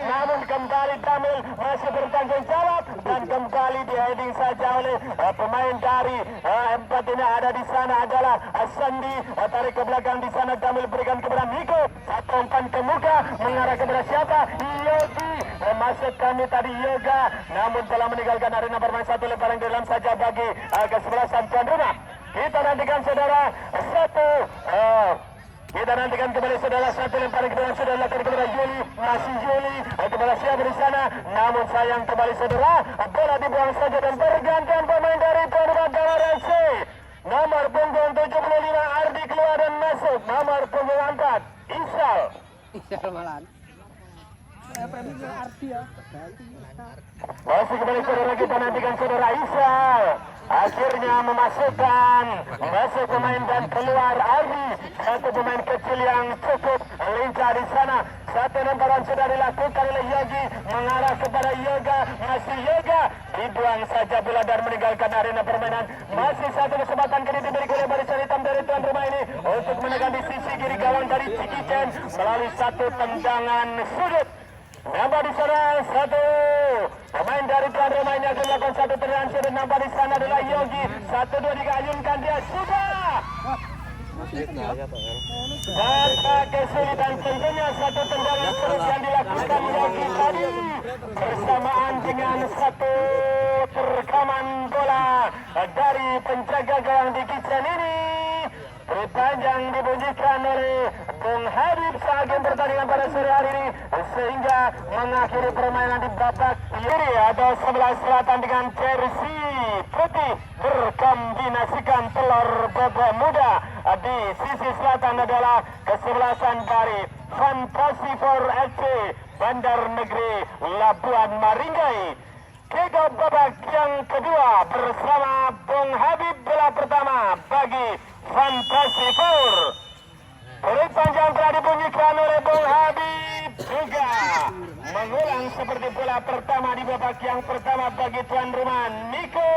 namun kembali Damil masih bertanggung jawab dan kembali di heading saja oleh pemain dari empat ini. Ada di sana adalah Sandi, tarik ke belakang di sana Damil berikan kepada Miko, satu umpan ke muka mengarah kepada siapa? Yogi, masuk kami tadi Yoga, namun telah meninggalkan arena bermain. Satu lemparan ke dalam saja bagi kesebelasan tuan rumah. Kita nantikan saudara satu. Kita nantikan kembali saudara satu lemparan ke dalam sudah dilakukan kepada Yuli, masih Yuli kepada siapa di sana, namun sayang kembali saudara bola dibuang saja dan pergantian pemain dari tuan rumah Damar FC. Nomor punggung 75 Ardi keluar dan masuk nomor punggung 4 Isal. Isal malan. Masih kembali saudara, kita nantikan saudara Isal akhirnya memasukkan masuk pemain dan keluar Ardi, satu pemain kecil yang cukup lincah di sana. Satu lemparan sudah dilakukan oleh Yogi mengarah kepada Yoga, masih Yoga dibuang saja bola dan meninggalkan arena permainan. Masih satu kesempatan kini diberi oleh barisan hitam dari tuan rumah ini untuk menekan di sisi kiri gawang dari Cikicen melalui satu tendangan sudut. Nampak di sana satu pemain dari tuan rumah ini akan melakukan satu tendangan sudut. Nampak di sana adalah Yogi, 1-2 diayunkan dia sudah. Tanpa kesulitan tentunya satu tendangan sudut yang dilakukan Yogi tadi bersamaan dengan satu rekaman bola dari penjaga gawang di Kitchen ini. Terpanjang dibunyikan oleh Bung Habib saat game pertandingan pada sore hari ini sehingga mengakhiri permainan di babak kiri atau sebelah selatan dengan jersey putih berkombinasikan telur bebek muda. Di sisi selatan adalah kesebelasan dari Fantasifor FC Bandar Negeri Labuan Maringgai. Kick babak yang kedua bersama Bung Habib, bola pertama bagi Fantasifor. Peluit panjang telah dibunyikan oleh Bung Habib juga mengulang seperti bola pertama di babak yang pertama bagi tuan rumah Niko.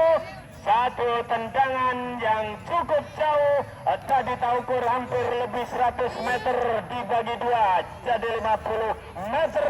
Satu tendangan yang cukup jauh, tadi terukur hampir lebih 100 meter dibagi dua jadi 50 meter.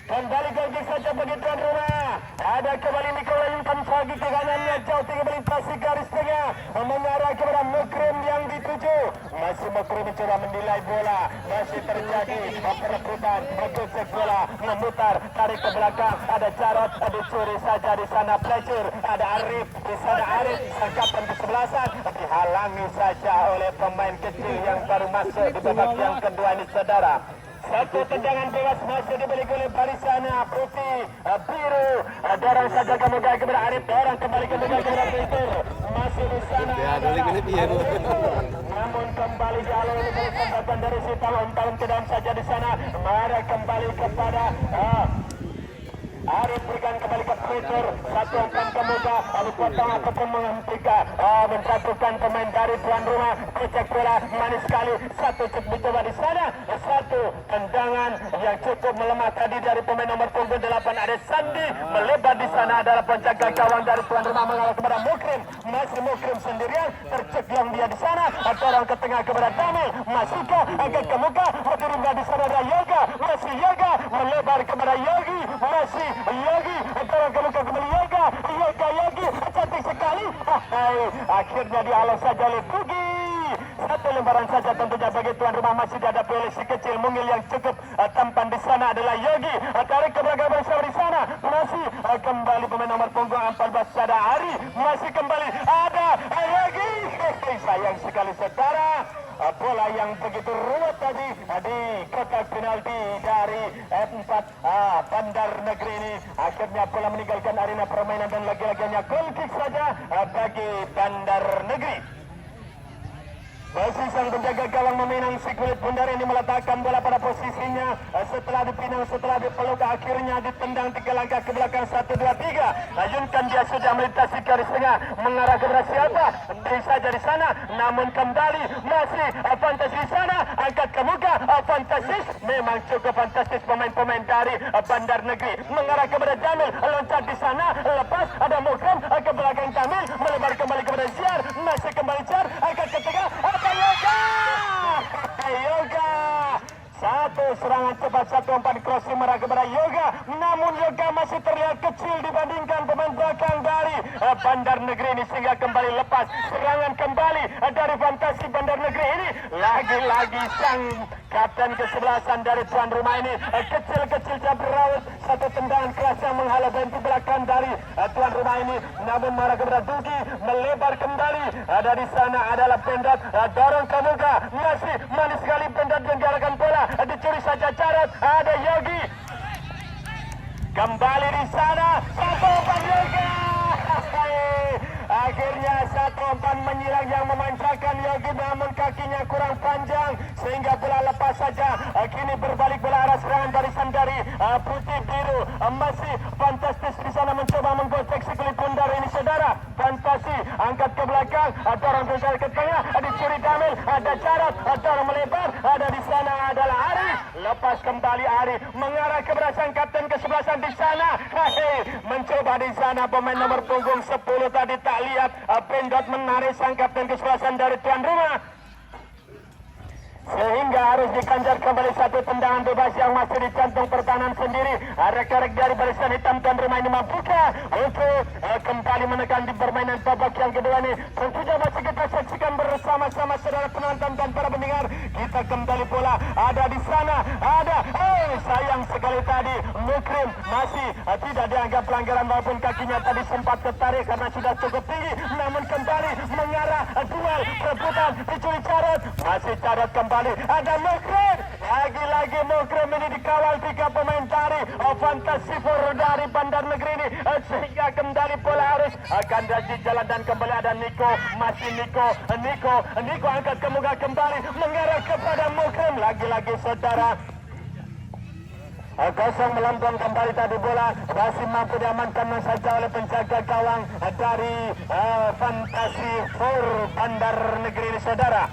Kembali gol saja bagi tuan rumah. Ada kembali Niko layunkan pagi ke kanannya, jauh tinggi melintasi garis tengah mengarah kepada Mukrim yang dituju. Masih Mukrim mencoba menilai bola, masih terjadi perebutan, bergosek bola, memutar, tarik ke belakang. Ada Jarot, dicuri saja di sana Pleasure. Ada Arif, di sana Arif, sangkapan kesebelasan dihalangi saja oleh pemain kecil yang baru masuk di babak yang kedua ini saudara. Satu tendangan bebas masih diberikan oleh barisan putih biru. Dorong saja kemudian kepada Arif, dorong kembali kemudian kepada Peter. Masih di sana namun kembali dialur oleh kesempatan dari si tahun ke dalam saja di sana. Mari kembali kepada Arif, berikan kembali ke Peter, satu umpan ke muka, lalu potong ataupun menghentikan, menjatuhkan pemain dari tuan rumah. Kocek bola manis sekali, satu cek mencoba di sana, satu tendangan yang cukup melemah tadi dari pemain nomor punggung 8 ada Sandi, melebar di sana adalah penjaga gawang dari tuan rumah mengalah kepada Mukrim. Masih Mukrim sendirian, terceklong dia di sana, dorong ke tengah kepada Damil, masih agak ke muka, berdiri di sana ada Yoga, masih Yoga melebar kepada Yogi, masih Yogi, dorong ke muka kembali Yoga, Yogi, cantik sekali. Akhirnya dihalau saja oleh Pugi. Satu lembaran saja tentunya bagi tuan rumah, masih dihadapi oleh si kecil mungil yang cukup tampan di sana adalah Yogi. Tarik ke belakang bersama di sana, masih kembali pemain nomor punggung 14 ada Ari, masih kembali ada Yogi. Sayang sekali saudara, bola yang begitu ruwet tadi di kotak penalti dari F4 Bandar Negeri ini. Akhirnya bola meninggalkan arena permainan dan lagi-lagi hanya goal kick saja bagi Bandar Negeri. Masih sang penjaga gawang meminang si kulit bundar ini meletakkan bola pada posisinya setelah dipinang, setelah dipeluk, akhirnya ditendang 3 langkah ke belakang, 1, 2, 3. Ayunkan dia sudah melintasi garis tengah mengarah kepada siapa? Beri saja di sana, namun kembali masih fantastis di sana, angkat ke muka, fantastis, memang cukup fantastis pemain-pemain dari Bandar Negeri mengarah kepada Jamil, loncat di sana, lepas ada Mukram ke belakang Jamil, melebar kembali kepada Ziar, masih kembali Ziar, angkat ke tengah. Yoga satu serangan cepat, satu umpan crossing merah kepada Yoga, namun Yoga masih terlihat kecil dibandingkan pemain belakang dari Bandar Negeri ini, sehingga kembali lepas serangan kembali dari Fantasi Bandar Negeri ini. Lagi-lagi sang kapten kesebelasan dari tuan rumah ini kecil-kecil berawat, satu tendangan keras yang menghalau pintu belakang dari tuan rumah ini, namun marah kepada Dugi, melebar kembali. Ada di sana adalah Pendot, dorong ke muka, masih manis sekali Pendot menggarangkan bola, dicuri saja Carot, ada Yogi kembali di sana, satu umpan Yogi. Akhirnya satu umpan menyilang yang memanjakan Yogi, namun kakinya kurang panjang sehingga bola lepas saja. Kini berbalik bola arah serangan barisan dari Putih Biru. Masih fantastis di sana mencoba menggocek si kulit bundar ini, saudara. Fantasi angkat ke belakang, dorong besar ke tengah, dicuri Damil, ada Carot, dorong melebar, ada di sana adalah Ari, lepas kembali Ari mengarah ke belakang kapten kesebelasan di sana. Mencoba di sana pemain nomor punggung 10 tadi tak lihat Pendot menarik sang kapten kesebelasan dari tuan rumah, sehingga harus dikanjar kembali satu tendangan bebas yang masih dicantum pertahanan sendiri. Rek-rek dari barisan hitam tuan rumah ini mampukah untuk kembali menekan di permainan babak yang kedua ini? Tentunya masih kita saksikan bersama-sama saudara penonton dan para pendengar. Kita kembali bola ada di sana, ada sayang sekali tadi Mukrim masih tidak dianggap pelanggaran walaupun kakinya tadi sempat tertarik karena sudah cukup tinggi, namun kembali mengarah duel rebutan dicuri Carot, masih Carot kembali, ada Mukrim, lagi-lagi Mukrim ini dikawal 3 pemain dari Fantasi Four dari Bandar Negeri ini, sehingga kembali bola harus akan di jalan dan kembali ada Niko, masih Niko angkat ke muka kembali mengarah kepada Mukrim, lagi-lagi saudara kosong melempem kembali tadi bola, masih mampu diamankan saja oleh penjaga gawang dari Fantasi Four Bandar Negeri ini, saudara.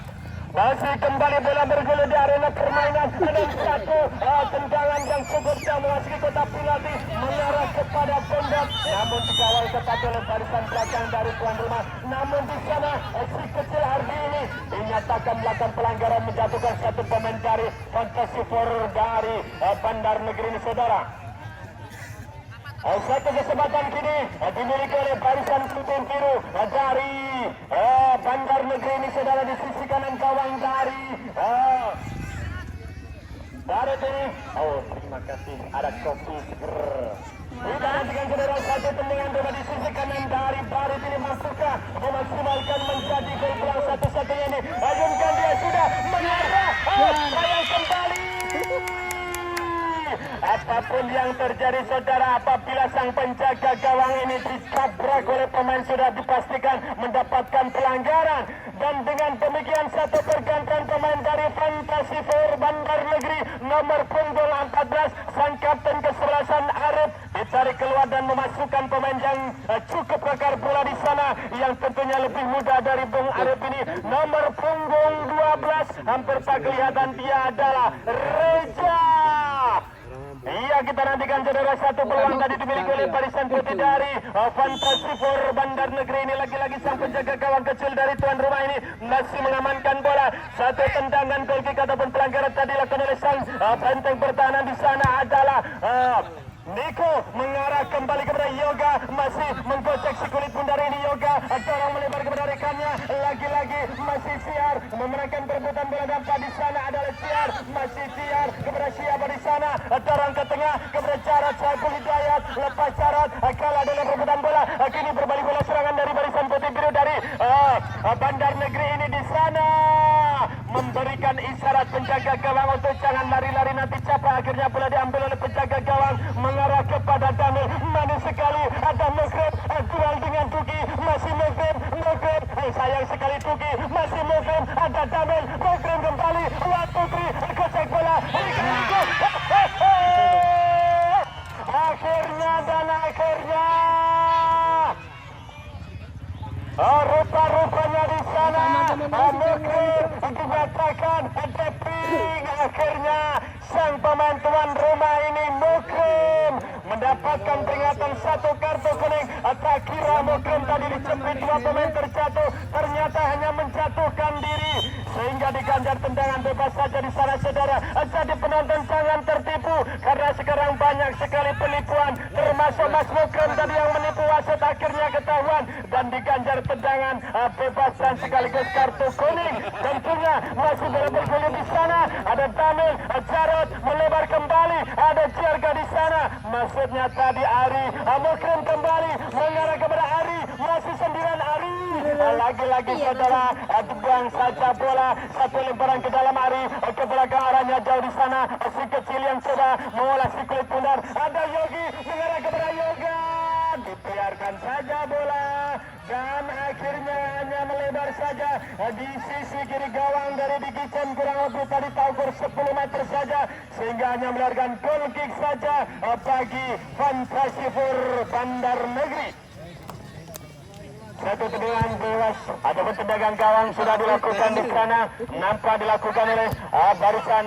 Masih kembali bola bergulir di arena permainan dan satu tendangan yang cukup jauh memasuki kotak penalti mengarah kepada Pendot, namun dikawal ketat oleh barisan belakang dari tuan rumah. Namun di sana si kecil Ardi ini dinyatakan melakukan pelanggaran, menjatuhkan satu pemain dari Fantasi Four dari Bandar Negeri ini, saudara. Satu kesempatan kini dimiliki oleh barisan Putih Biru dari Bandar Negeri ini, saudara, di sisi kanan gawang dari Barat ini. Terima kasih, ada kopi seger. Kita nantikan saudara satu tendangan bola di sisi kanan dari Barat ini, masuklah memaksimalkan menjadi gol peluang satu-satunya ini. Ayunkan dia sudah mengarah, sayang kembali. Apapun yang terjadi saudara, apabila sang penjaga gawang ini ditabrak oleh pemain sudah dipastikan mendapatkan pelanggaran, dan dengan demikian satu pergantian pemain dari Fantasi Four Bandar Negeri nomor punggung 14 sang kapten kesebelasan Arif ditarik keluar dan memasukkan pemain yang cukup kekar bola di sana, yang tentunya lebih muda dari Bung Arif ini, nomor punggung 12, hampir tak kelihatan dia adalah Reja. Iya, kita nantikan saudara satu peluang tadi dimiliki oleh barisan putih dari Fantasi Four Bandar Negeri ini. Lagi-lagi sang penjaga gawang kecil dari tuan rumah ini masih mengamankan bola. Satu tendangan gol kick ataupun pelanggaran tadi dilakukan oleh sang benteng pertahanan di sana adalah Niko mengarah kembali kepada Yoga, masih menggocek si kulit bundar ini. Yoga dorong melebar kepada rekannya, lagi-lagi masih Siar memenangkan perebutan bola dapat di sana adalah Siar, masih Siar kepada siapa di sana, dorong ke tengah kepada Carot Saiful Hidayat, lepas Carot kalah dalam perebutan bola. Kini berbalik bola serangan dari barisan Putih Biru dari Bandar Negeri ini di sana memberikan isyarat penjaga gawang untuk jangan lari-lari nanti capek. Akhirnya bola diambil oleh penjaga gawang mengarah kepada Damil, manis sekali ada Mukrim, duel dengan Tuki, masih Mukrim, sayang sekali Tuki, masih Mukrim, ada Damil, Mukrim kembali, Wan Putri, kocek bola, akhirnya rupa-rupanya di sana Mukrim dikatakan deping. Akhirnya sang pemain tuan rumah ini Mukrim mendapatkan peringatan 1 kartu kuning. Tak kira Mukrim tadi dicepit 2 pemain terjatuh, ternyata hanya menjatuhkan diri sehingga diganjar tendangan bebas saja di sana saudara. Jadi penonton jangan tertipu karena sekarang banyak sekali penipuan, termasuk Mas Mukrim tadi yang menipu wasit akhirnya ketahuan dan diganjar tendangan bebas dan sekaligus kartu kuning. Tentunya masih bergulir di sana. Ada Tamil, Jarod melebar kembali, ada Jarga di sana. Maksudnya tadi Ari, Mukrim kembali mengarah kepada Ari, masih sendirian Ari. Lagi-lagi saudara, buang saja bola, satu lemparan ke dalam Ari, ke belakang arahnya jauh di sana. Si kecil yang coba mengolah si kulit pundar, ada Yogi mengarah kepada Yoga, dibiarkan saja bola dan akhirnya hanya melebar saja di sisi kiri gawang dari Dikicen, kurang lebih tadi taukur 10 meter saja sehingga hanya melahirkan goal kick saja bagi Fantasifur Bandar Negeri. Satu tendangan bebas ataupun tendangan gawang sudah dilakukan di sana, nampak dilakukan oleh barisan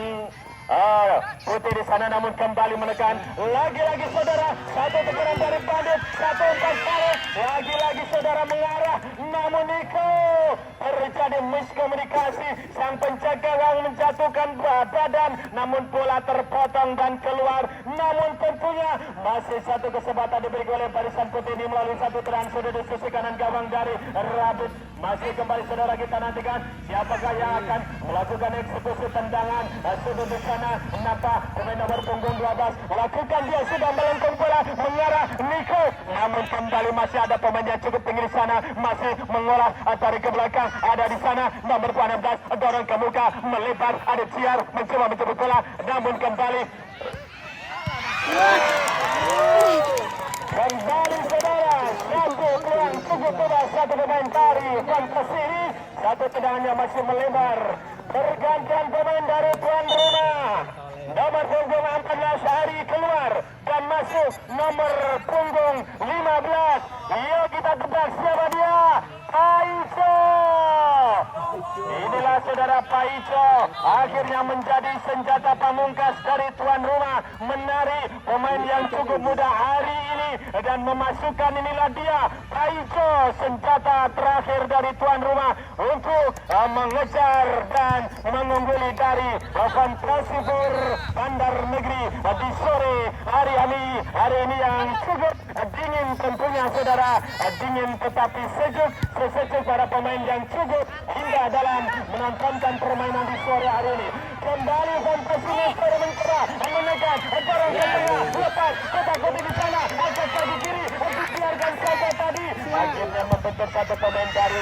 Putih di sana, namun kembali menekan. Lagi-lagi saudara, satu tekanan dari Bandit, satu umpan tarik. Lagi-lagi saudara mengarah, namun Niko terjadi miskomunikasi. Sang penjaga gawang menjatuhkan badan, namun bola terpotong dan keluar. Namun tentunya masih satu kesempatan diberi oleh barisan Putih ini melalui satu tendangan sudah di sisi kanan gawang dari Rabit. Masih kembali saudara, kita nantikan siapakah yang akan melakukan eksekusi tendangan sudut di sana. Nampak pemain nomor punggung 12 melakukan, dia sudah melengkung bola mengarah Niko, namun kembali masih ada pemain yang cukup tinggi di sana, masih mengolah tarik ke belakang, ada di sana nomor 16 dorong ke muka melebar, ada Ciar mencoba menjemput bola, namun kembali saudara, satu peluang cukup bebas, satu pemain dari Fantasi, satu tendangannya masih melebar. Pergantian pemain dari tuan rumah, nomor punggung 14 Hari keluar dan masuk nomor punggung 15. Yuk kita tebak siapa dia? Paico. Inilah saudara Paico, akhirnya menjadi senjata pamungkas dari tuan rumah, menarik pemain yang cukup muda hari ini dan memasukkan, inilah dia Paico, senjata terakhir dari tuan rumah untuk mengejar dan mengungguli dari Fantasifur Bandar Negeri di sore hari ini yang cukup dingin tentunya saudara, dingin tetapi sejuk para pemain yang cukup indah dalam menontonkan permainan di sore hari ini. Kembali Fantasifur mencoba menekan, dorong ke tengah, lepas kotak putih di sana, angkat kaki kiri, dibiarkan saja tadi, akhirnya membentuk satu pemain baru.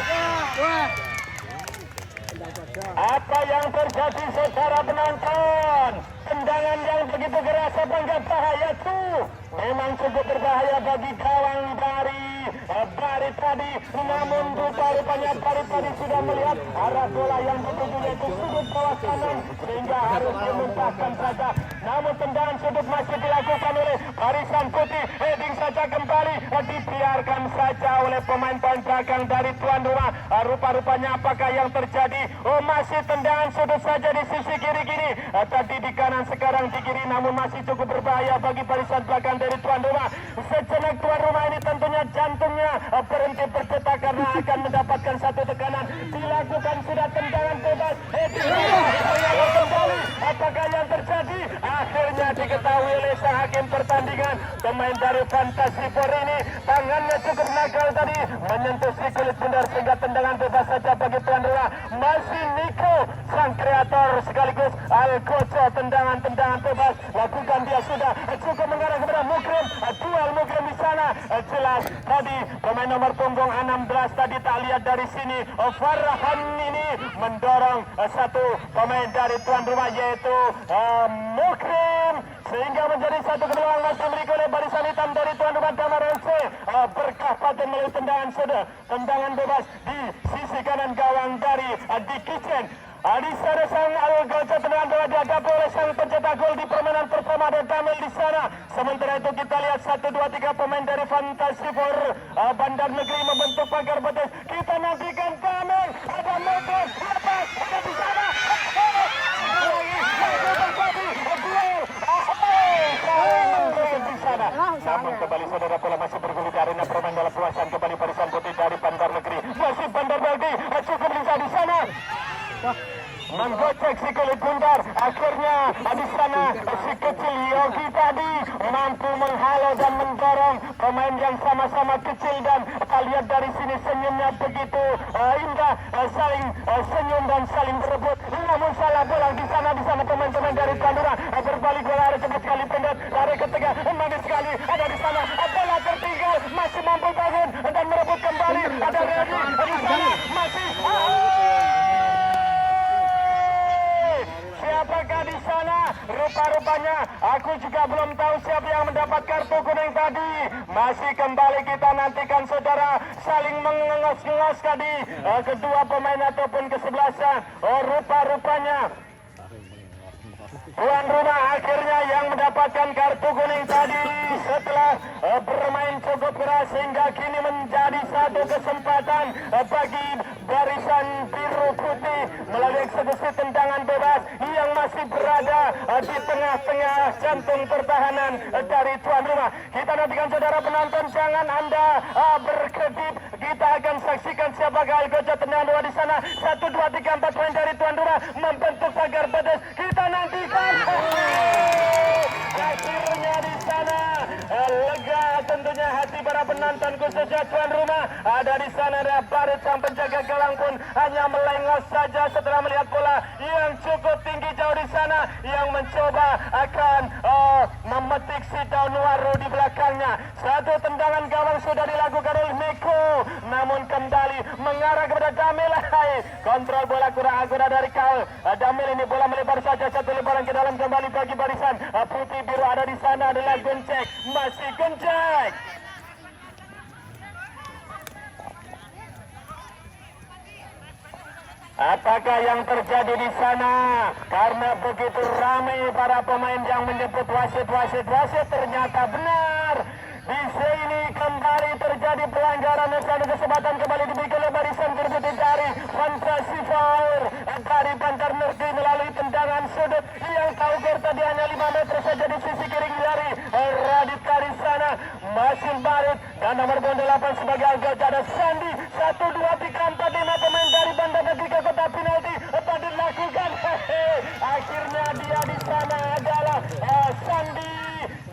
Apa yang terjadi secara penonton? Tendangan yang begitu keras, apakah bahaya tuh? Memang cukup berbahaya bagi gawang dari Barit tadi, namun rupanya Barit tadi sudah melihat arah bola yang dituju yaitu sudut bawah kanan sehingga harus dimuntahkan saja. Namun tendangan sudut masih dilakukan oleh barisan Putih, heading saja kembali, dibiarkan saja oleh pemain-pemain belakang dari tuan rumah. Rupa-rupanya apakah yang terjadi? Oh, masih tendangan sudut saja di sisi kiri-kiri, tadi di kanan sekarang di kiri, namun masih cukup berbahaya bagi barisan belakang dari tuan rumah. Sejenak tuan rumah ini tentunya jantungnya berhenti berdetak karena akan mendapatkan satu tekanan. Dilakukan sudah tendangan bebas, kembali. Apakah yang terjadi? Akhirnya diketahui oleh sang hakim pertandingan, pemain dari Fantasifur ini tangannya cukup nakal tadi menyentuh si kulit bundar sehingga tendangan bebas saja bagi tuan rumah. Masih Niko sang kreator sekaligus Alkoco, tendangan bebas lakukan, dia sudah cukup mengarah kepada Mukrim, duel Mukrim di sana. Jelas tadi pemain nomor punggung 16 tadi tak lihat dari sini, Farhan ini mendorong satu pemain dari tuan rumah yaitu Mukrim sehingga menjadi satu kepeluang masih dimiliki oleh barisan hitam dari tuan rumah Damar FC. Berkah Paten melalui tendangan bebas di sisi kanan gawang dari Dikicen. Di sana sang Algojo, tendangan bola dihadapi oleh sang pencetak gol di permainan pertama, ada Damel di sana. Sementara itu kita lihat 1, 2, 3 pemain dari Fantasifur Bandar Negeri membentuk pagar betis. Kita nantikan Damel, ada Motos, lepas, ada di sana. namun kembali saudara bola masih bergulir di arena permain dalam puasan kembali barisan putih dari Bandar Negeri. Masih Bandar Negeri cukup lincah di sana. Menggocek si kulit bundar, akhirnya di sana si kecil Yogi tadi mampu menghalau dan mendorong pemain yang sama-sama kecil, dan kita lihat dari sini senyumnya begitu indah, saling senyum dan saling berebut. Namun salah bola di sana pemain-pemain dari Pandura berbalik bola ada cepat sekali pendek dari ketiga, manis sekali ada di sana bola tertinggal, masih mampu bangun dan merebut kembali ada Redi di sana masih. Siapakah di sana? Rupa-rupanya aku juga belum tahu siapa yang mendapat kartu kuning tadi. Masih kembali kita nantikan saudara, saling mengengos-engos tadi kedua pemain ataupun kesebelasan. Rupa-rupanya tuan rumah akhirnya yang mendapatkan kartu kuning tadi setelah bermain cukup keras hingga kini menjadi satu kesempatan bagi barisan biru putih melalui eksekusi tendangan bebas yang masih berada di tengah-tengah jantung pertahanan dari tuan rumah. Kita nantikan saudara penonton, jangan Anda berkedip. Kita akan saksikan siapakah gocek tendangan bola di sana. 1, 2, 3, 4 poin dari tuan rumah membentuk pagar pedas. Kita nantikan. Akhirnya di sana lega tentunya hati para penonton khususnya tuan rumah. Ada di sana ada Barit sang penjaga gawang pun hanya melengos saja setelah melihat bola yang cukup tinggi jauh di sana yang mencoba akan memetik si Daunuaru di belakangnya. Satu tendangan gawang sudah dilakukan oleh Miko, namun kembali mengarah kepada Damil. Kontrol bola kurang akurat dari Kaul. Damil ini bola melebar saja, satu lebaran ke dalam kembali bagi barisan putih biru. Ada di sana adalah Gencek, masih Gencek. Apakah yang terjadi di sana? Karena begitu ramai para pemain yang menyebut wasit, ternyata benar. Di sini kembali terjadi pelanggaran dan satu kesempatan kembali diberikan oleh barisan berputih dari Fantasi Power dari Bandar Negeri melalui tendangan sudut yang Kauger tadi hanya 5 meter saja di sisi kiri dari Radit dari sana. Masih Barit dan nomor 8 sebagai anggota ada Sandi. 1, 2, 3, 4, 5 pemain dari Bandar Negeri ke kotak penalti pada dilakukan. Akhirnya dia di sana adalah Sandi.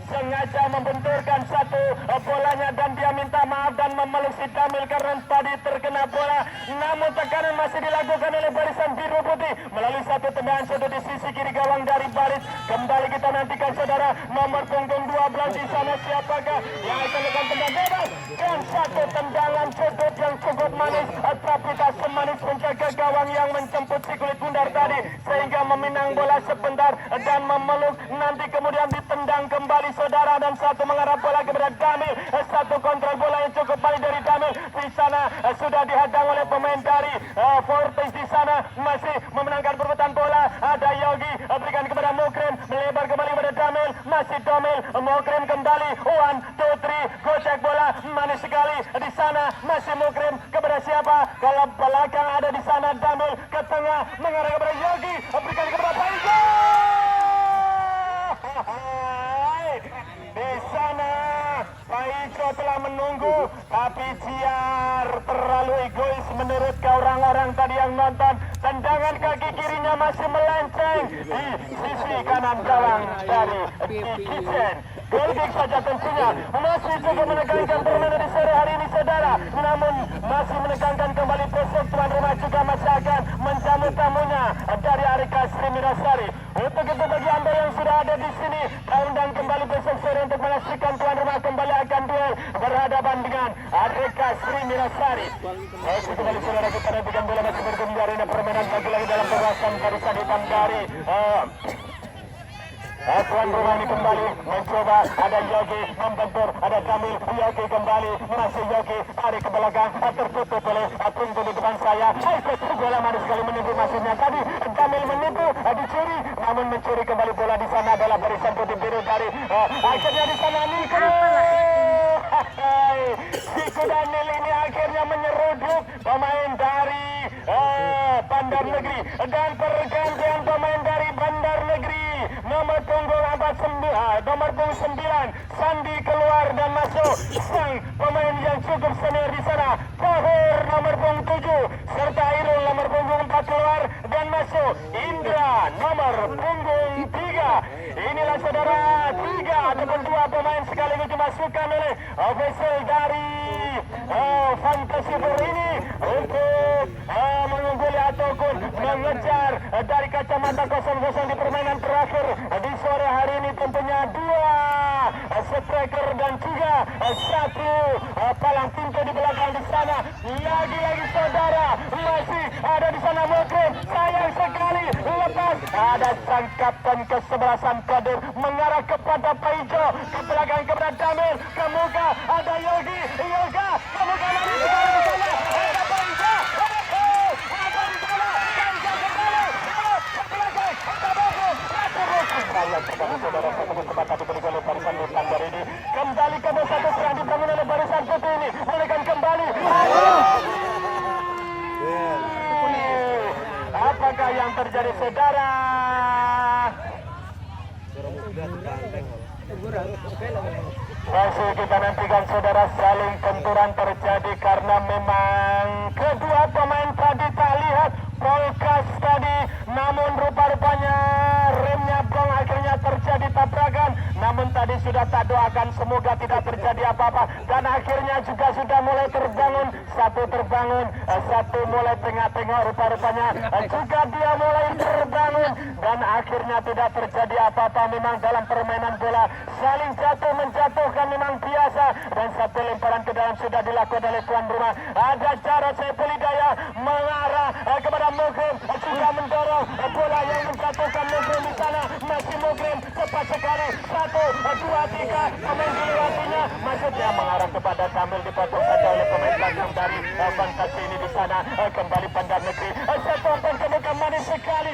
Sengaja membenturkan satu bolanya dan dia minta maaf dan memeluk si Damil karena tadi terkena bola. Namun tekanan masih dilakukan oleh barisan biru putih melalui satu tendangan sudut di sisi kiri gawang dari Baris. Kembali kita nantikan saudara nomor punggung 12 di sana siapakah yang akan melakukan tendangan bebas dan satu tendangan sudut yang cukup manis, tapi tak semanis penjaga gawang yang menjemput si kulit bundar tadi sehingga meminang bola sebentar dan memeluk, nanti kemudian ditendang kembali saudara dan satu mengarah bola kepada Damil. Satu kontrol bola yang cukup baik dari Damil. Di sana sudah dihadang oleh pemain dari Fortis. Di sana masih memenangkan perebutan bola. Ada Yogi berikan kepada Mukrim, melebar kembali kepada Damil. Masih Damil, Mukrim kembali. 1, 2, 3, gocek bola manis sekali. Di sana masih Mukrim kepada siapa? Kalau belakang ada di sana Damil ke tengah mengarah kepada Yogi, berikan kepada Paigo. Di sana Paico telah menunggu, tapi Jiar terlalu egois menurut orang-orang tadi yang nonton. Tendangan kaki kirinya masih melenceng di sisi kanan gawang dari Kitchen. Gol kick saja tentunya masih cukup menekankan permainan di sore hari ini saudara. Namun masih menekankan kembali besok tuan rumah juga masih akan menjamu tamunya dari Arika Sri Mirasari. Untuk itu bagi anda yang sudah ada di sini, undang kembali besok sore untuk menyaksikan tuan rumah kembali akan duel berhadapan dengan Arika Sri Mirasari. Baik, kembali saudara kita nantikan bola masih bergulir di arena permainan lagi dalam penguasaan barisan hitam dari tuan rumah ini kembali mencoba, ada Yogi membentur, ada Kamil, Yogi kembali, masih Yogi tarik ke belakang, tertutup oleh tunggu di depan saya. Bola manis sekali menipu masuknya tadi. Kamil menipu, dicuri, namun mencuri kembali bola di sana adalah barisan putih biru dari akhirnya di sana Niko. Si Kudanil ini akhirnya menyeruduk pemain dari Bandar Negeri dan pergantian pemain dari Bandar Negeri nomor punggung 49 nomor punggung 9 Sandi keluar dan masuk sang pemain yang cukup senior di sana, Tohir nomor punggung 7 serta Irul nomor punggung 4 keluar dan masuk Indra nomor punggung 3. Inilah saudara 3 ataupun 2 pemain sekaligus dimasukkan oleh official dari Fantasi Four ini untuk mengungguli ataupun mengejar dari kacamata 0-0 di permainan terakhir di sore hari ini. Tentunya 2 striker dan juga 1 palang pintu di belakang di sana. Lagi-lagi saudara masih ada di sana Mokrim, sayang sekali lepas. Ada sang kapten kesebelasan Kadir mengarah kepada Paijo, ke belakang kepada Damir, ke muka ada Yogi, Yoga ke muka lari di sana, ada Paijo, ada di sana, Paijo kembali ke belakang, ada Bobo, sayang sekali saudara kesempatan diberikan oleh barisan Lutan dari ini. Kembali ke satu serang dibangun oleh barisan putih ini, berikan kembali. Apakah yang terjadi saudara? Masih kita nantikan saudara, saling benturan terjadi karena memang kedua pemain tadi tak lihat polkas tadi, namun rupa-rupanya remnya blong, akhirnya terjadi tabrakan. Namun tadi sudah tak doakan semoga tidak terjadi apa-apa, dan akhirnya juga sudah mulai terbangun, satu terbangun, satu mulai tengah-tengah, rupa-rupanya juga dia mulai terbangun, dan akhirnya tidak terjadi apa-apa. Memang dalam permainan bola saling jatuh menjatuhkan memang biasa, dan satu lemparan ke dalam sudah dilakukan oleh tuan rumah. Ada cara Saiful Hidayah mengarah kepada Mugrim, sudah mendorong bola yang menjatuhkan Mugrim di sana. Masih Mugrim cepat sekali, 1, 2, 3 menggiliwatinya, maksudnya mengarah kepada Kamil, dipotong saja oleh pemain belakang dari Fantasi ini di sana. Kembali Bandar Negeri, sepompon ke muka manis sekali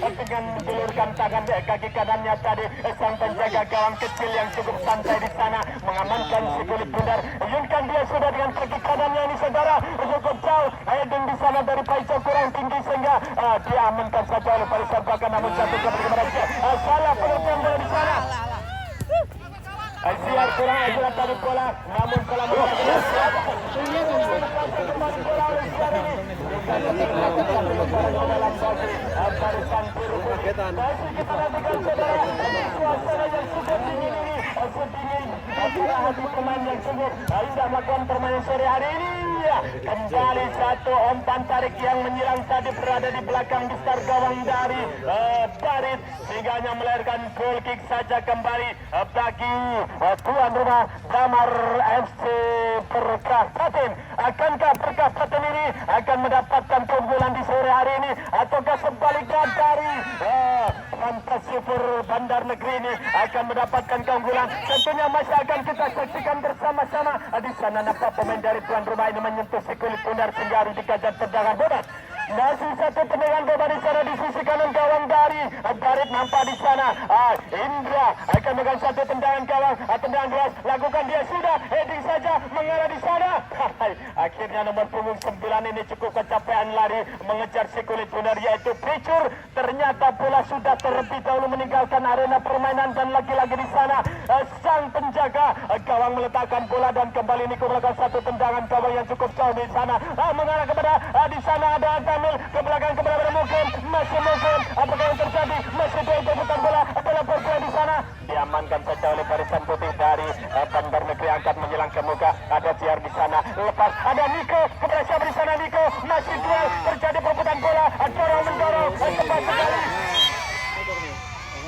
dengan menjulurkan tangan kaki kanannya tadi. Sang penjaga gawang kecil yang cukup santai di sana mengamankan si kulit bundar. Yunkan dia sudah dengan kaki kanannya ini saudara, cukup jauh. Heading di sana dari Paijo kurang tinggi sehingga diamankan saja oleh barisan belakang, namun jatuh kepada salah pengertian bola di sana. Siar kurang akurat tadi bola, namun kalau bola pemain yang sungguh indah melakukan permainan sore hari ini. Kembali satu umpan tarik yang menyilang tadi berada di belakang besar gawang dari Barit, sehingga hanya melahirkan goal kick saja kembali bagi tuan rumah Damar FC Berkah Patin. Akankah Berkah Patin ini akan mendapatkan keunggulan di sore hari ini, ataukah sebaliknya dari Fantasi Four Bandar Negeri ini akan mendapatkan keunggulan? Tentunya masih akan kita saksikan bersama-sama. Di sana nampak pemain dari tuan rumah ini menyentuh si kulit bundar sehingga harus dikejar tendangan bebas. Masih satu tendangan bebas di sana di sisi kanan gawang dari Barit nampak di sana. Indra akan megang satu tendangan gawang, tendangan keras, lakukan dia sudah heading saja mengarah di sana. Akhirnya nomor punggung 9 ini cukup kecapean lari mengejar si kulit bundar yaitu Pricur. Ternyata bola sudah terlebih dahulu meninggalkan arena permainan, dan lagi-lagi di sana sang penjaga gawang meletakkan bola, dan kembali Niko melakukan satu tendangan gawang yang cukup jauh di sana mengarah kepada di sana ada Kamil ke belakang kepada Mugrim, masih Mugrim, apakah yang terjadi? Masih dia bukan bola bergerak di sana, diamankan saja oleh barisan putih dari Bandar Negeri. Angkat menyelang ke muka, ada Ciar di sana, lepas ada Niko kepada siapa di sana? Niko masih duel, terjadi perebutan bola, dorong mendorong cepat sekali.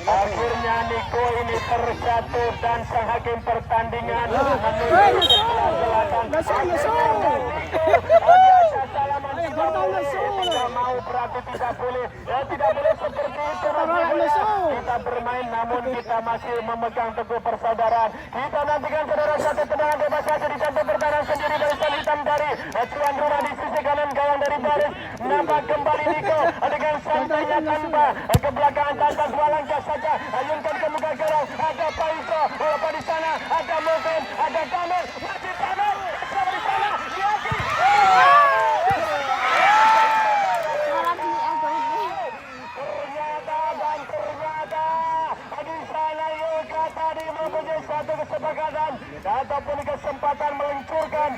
Akhirnya Niko ini terjatuh dan sang hakim pertandingan menuju sebelah selatan. Tidak mau berarti tidak boleh seperti itu. Kita bermain namun kita masih memegang teguh persaudaraan. Kita nantikan saudara satu tendangan bebas saja di jantung pertahanan sendiri barisan hitam dari tuan rumah di sisi kanan gawang dari Baris. Nampak kembali Niko dengan santainya tanpa kebelakangan, tanpa dua langkah saja ayunkan ke muka gawang. Ada Paiso, walaupun di sana ada Mugrim, ada Damir, masih Damir, siapa di sana? Yaki. Ternyata di sana Yoga ataupun kesempatan meluncurkan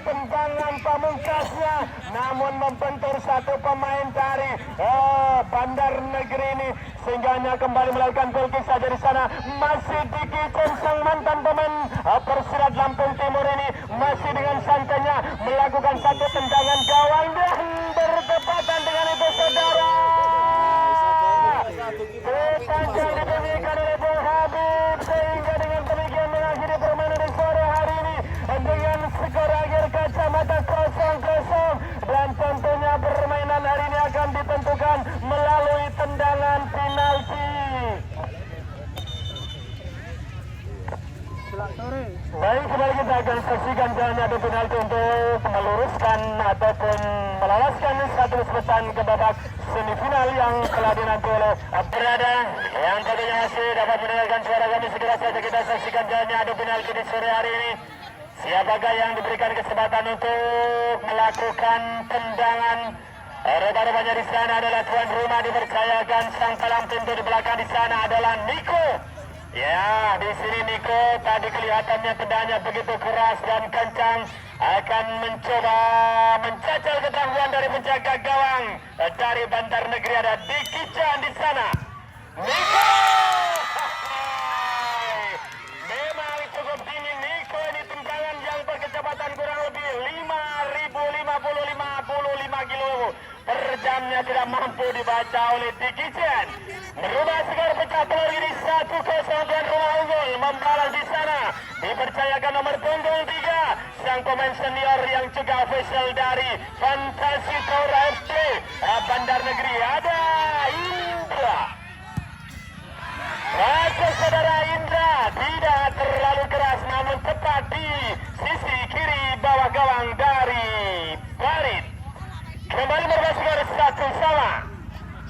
tendangan pamungkasnya, namun membentur satu pemain dari Bandar Negeri ini sehingga hanya kembali melakukan gol kick saja di sana. Masih Diki Chen, sang mantan pemain Persirat Lampung Timur ini masih dengan santainya melakukan satu tendangan gawang dan bertepatan dengan itu saudara. Panjang diberikan oleh Bung Habib sehingga dengan demikian mengakhiri permainan di sore hari ini dengan skor akhir kacamata 0-0 dan tentunya permainan hari ini akan ditentukan melalui tendangan penalti. Baik, kembali kita akan saksikan jalannya adu penalti untuk meluruskan ataupun meloloskan satu kesempatan ke babak semifinal yang telah dinanti oleh berada yang tentunya masih dapat mendengarkan suara kami. Segera saja kita saksikan jalannya adu penalti di sore hari ini. Siapakah yang diberikan kesempatan untuk melakukan tendangan? Rupa-rupanya di sana adalah tuan rumah, dipercayakan sang palang pintu. Di belakang di sana adalah Niko. Ya, di sini Niko tadi kelihatannya tendangannya begitu keras dan kencang, akan mencoba mencacal ketangguhan dari penjaga gawang dari Bandar Negeri. Ada Diki Chen di sana. Niko, memang cukup tinggi Niko ini, tendangan yang berkecepatan kurang lebih 5.055 kilo per jamnya tidak mampu dibaca oleh Diki Chen. Merubah skor pecah telur ini 1-0 dan rumah unggul membalas di sana. Dipercayakan nomor punggung 3 sang pemain senior yang juga official dari Fantasi Tower FC Bandar Negeri, ada Indra. Maka saudara Indra tidak terlalu keras namun tepat di sisi kiri bawah gawang dari Barit. Kembali merubah skor 1-1.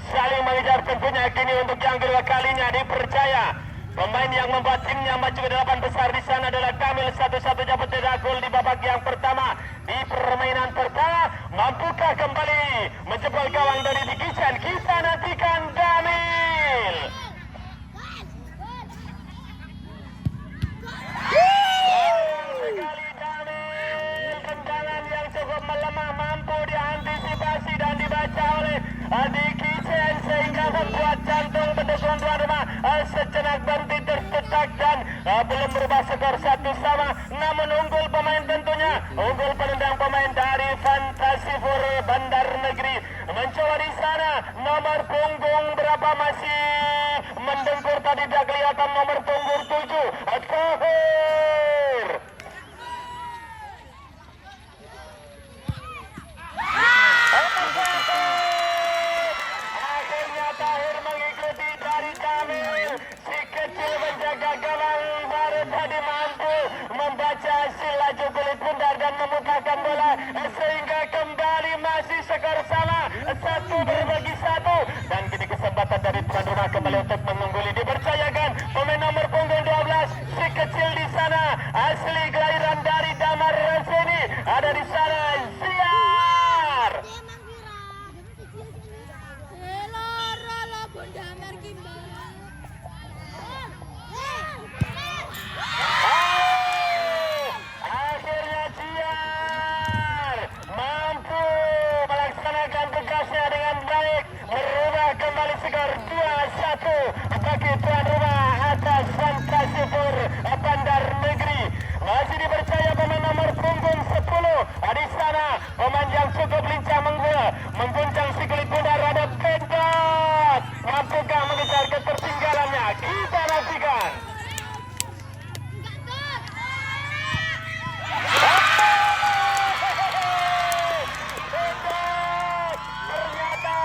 Saling mengejar tentunya kini untuk yang kedua kalinya dipercaya. Pemain yang membuat timnya maju ke 8 besar di sana adalah Kamil, satu-satunya pencetak gol di babak yang pertama di permainan pertama. Mampukah kembali menjebol gawang dari Diki Chen? Kita nantikan Kamil. Sekali Kamil, tendangan yang cukup melemah mampu diantisipasi dan dibaca oleh Diki Chen sehingga membuat jantung pendukung tuan rumah sejenak berhenti terdetak dan belum berubah skor 1-1. Namun unggul pemain tentunya, unggul penendang pemain dari Fantasi for Bandar Negeri. Mencoba di sana nomor punggung berapa masih mendengkur tadi, tidak kelihatan nomor punggung 7 Tahir. Tahir mengikuti dari Kamil. Si kecil menjaga gawang baru tadi mampu membaca hasil laju kulit bundar dan memutarkan bola sehingga kembali masih skor sama 1-1. Dan kini kesempatan dari tuan rumah kembali untuk mengungguli. Dipercayakan pemain nomor punggung 12 si kecil di sana, asli kelahiran dari Damar Raseni, ada di sana Ziar. Akhirnya Ziar mampu melaksanakan tugasnya dengan baik, merubah kembali skor 2-1 bagi tuan rumah atas Fantasi for Bandar Negeri. Masih dipercaya pemain nomor punggung 10 di sana, pemain yang cukup lincah mengguncang si kulit bundar, ada Pedot. Mampukah mengejar ketertinggalannya? Kita nantikan. Ternyata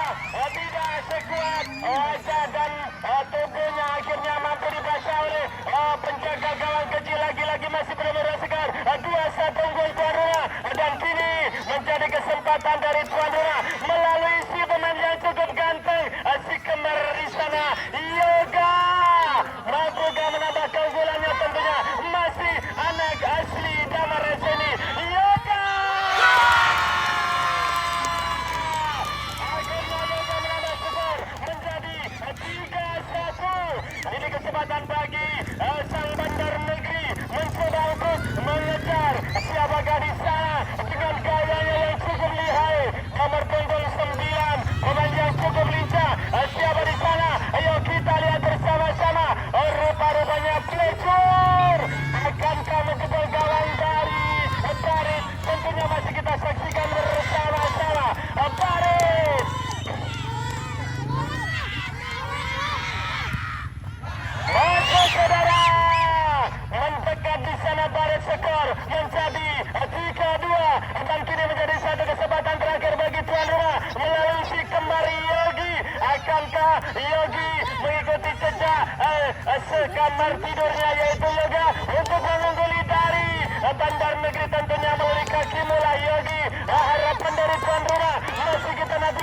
tidak sekuat wajah dan tubuhnya, akhirnya mampu dibaca oleh penjaga gawang kecil. Lagi-lagi masih belum merasakan 2-1 unggul tuan rumah, dan kini menjadi kesempatan dari tuan rumah melalui si pemain yang cukup ganteng, si kembar di sana Yoga. Mampukah menambah keunggulannya? Tentunya masih anak asli Damar Raseni, Yoga. Akhirnya Yoga menambah skor menjadi 3-1. Ini kesempatan bagi sang Bandar Negeri mencoba untuk Yogi mengikuti jejak sekamar tidurnya yaitu Yoga untuk mengungguli dari Bandar Negeri tentunya melalui kaki mula Yogi. Harapan dari tuan rumah masih kita nanti